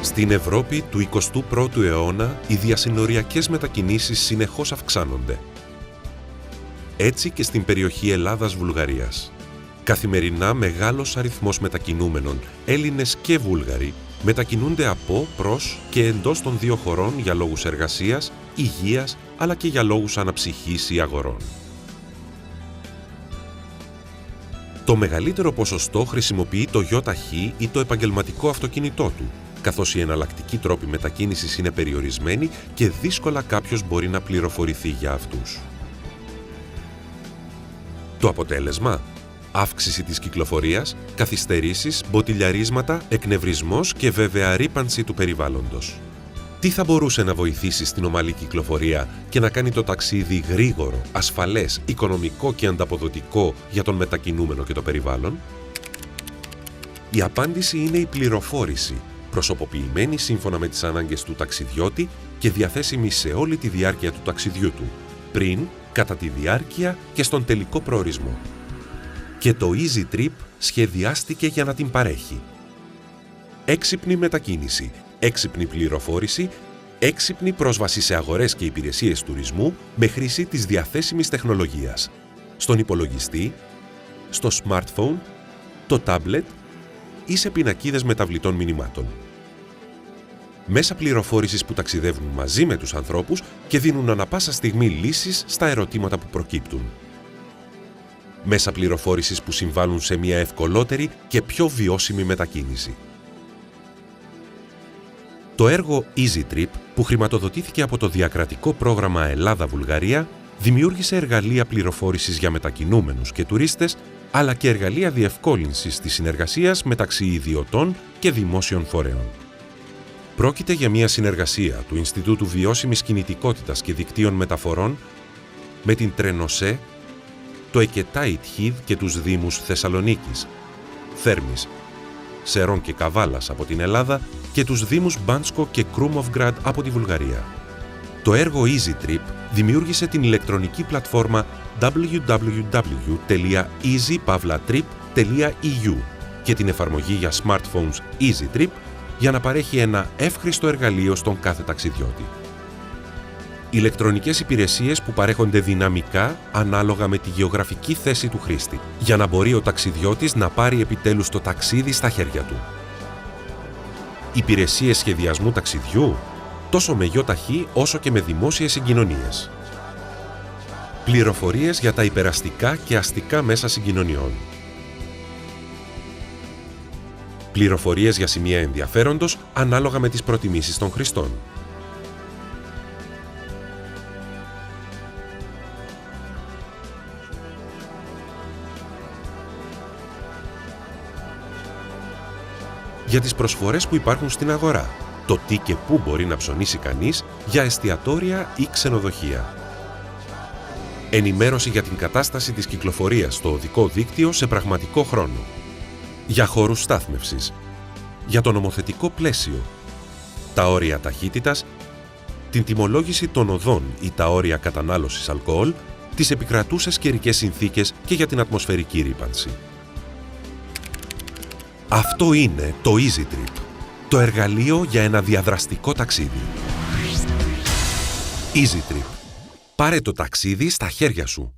Στην Ευρώπη του 21ου αιώνα, οι διασυνοριακές μετακινήσεις συνεχώς αυξάνονται. Έτσι και στην περιοχή Ελλάδας-Βουλγαρίας. Καθημερινά μεγάλος αριθμός μετακινούμενων, Έλληνες και Βούλγαροι, μετακινούνται από, προς και εντός των δύο χωρών για λόγους εργασίας, υγείας, αλλά και για λόγους αναψυχής ή αγορών. Το μεγαλύτερο ποσοστό χρησιμοποιεί το ΙΧ ή το επαγγελματικό αυτοκίνητό του, καθώς οι εναλλακτικοί τρόποι μετακίνησης είναι περιορισμένοι και δύσκολα κάποιος μπορεί να πληροφορηθεί για αυτούς. Το αποτέλεσμα: αύξηση της κυκλοφορίας, καθυστερήσεις, μποτιλιαρίσματα, εκνευρισμός και βέβαια ρύπανση του περιβάλλοντος. Τι θα μπορούσε να βοηθήσει στην ομαλή κυκλοφορία και να κάνει το ταξίδι γρήγορο, ασφαλές, οικονομικό και ανταποδοτικό για τον μετακινούμενο και το περιβάλλον? Η απάντηση είναι η πληροφόρηση, προσωποποιημένη σύμφωνα με τις ανάγκες του ταξιδιώτη και διαθέσιμη σε όλη τη διάρκεια του ταξιδιού του, πριν, κατά τη διάρκεια και στον τελικό προορισμό. Και το Easy Trip σχεδιάστηκε για να την παρέχει. Έξυπνη μετακίνηση, έξυπνη πληροφόρηση, έξυπνη πρόσβαση σε αγορές και υπηρεσίες τουρισμού με χρήση της διαθέσιμης τεχνολογίας, στον υπολογιστή, στο smartphone, το tablet ή σε πινακίδες μεταβλητών μηνυμάτων. Μέσα πληροφόρησης που ταξιδεύουν μαζί με τους ανθρώπους και δίνουν ανα πάσα στιγμή λύσεις στα ερωτήματα που προκύπτουν. Μέσα πληροφόρησης που συμβάλλουν σε μια ευκολότερη και πιο βιώσιμη μετακίνηση. Το έργο Easy Trip, που χρηματοδοτήθηκε από το διακρατικό πρόγραμμα Ελλάδα-Βουλγαρία, δημιούργησε εργαλεία πληροφόρησης για μετακινούμενους και τουρίστες, αλλά και εργαλεία διευκόλυνσης της συνεργασίας μεταξύ ιδιωτών και δημόσιων φορέων. Πρόκειται για μια συνεργασία του Ινστιτούτου Βιώσιμης Κινητικότητας και Δικτύων Μεταφορών με την Τρενοσέ, το Εκετάιτ Χίδ και τους Δήμους Θεσσαλονίκης, Θέρμης, Σερών και Καβάλας από την Ελλάδα και τους Δήμους Μπάνσκο και Κρούμοβγκραντ από τη Βουλγαρία. Το έργο Easy Trip δημιούργησε την ηλεκτρονική πλατφόρμα www.easypavlatrip.eu και την εφαρμογή για smartphones Easy Trip για να παρέχει ένα εύχριστο εργαλείο στον κάθε ταξιδιώτη. Ηλεκτρονικές υπηρεσίες που παρέχονται δυναμικά ανάλογα με τη γεωγραφική θέση του χρήστη, για να μπορεί ο ταξιδιώτης να πάρει επιτέλους το ταξίδι στα χέρια του. Υπηρεσίες σχεδιασμού ταξιδιού, τόσο με ΙΧ όσο και με δημόσιες συγκοινωνίες. Πληροφορίες για τα υπεραστικά και αστικά μέσα συγκοινωνιών. Πληροφορίες για σημεία ενδιαφέροντος ανάλογα με τις προτιμήσεις των χρηστών. Για τις προσφορές που υπάρχουν στην αγορά, το τι και πού μπορεί να ψωνίσει κανείς για εστιατόρια ή ξενοδοχεία. Ενημέρωση για την κατάσταση της κυκλοφορίας στο οδικό δίκτυο σε πραγματικό χρόνο. Για χώρους στάθμευσης. Για το νομοθετικό πλαίσιο. Τα όρια ταχύτητας. Την τιμολόγηση των οδών ή τα όρια κατανάλωσης αλκοόλ. Τις επικρατούσες καιρικές συνθήκες και για την ατμοσφαιρική ρύπανση. Αυτό είναι το Easy Trip. Το εργαλείο για ένα διαδραστικό ταξίδι. Easy Trip. Πάρε το ταξίδι στα χέρια σου.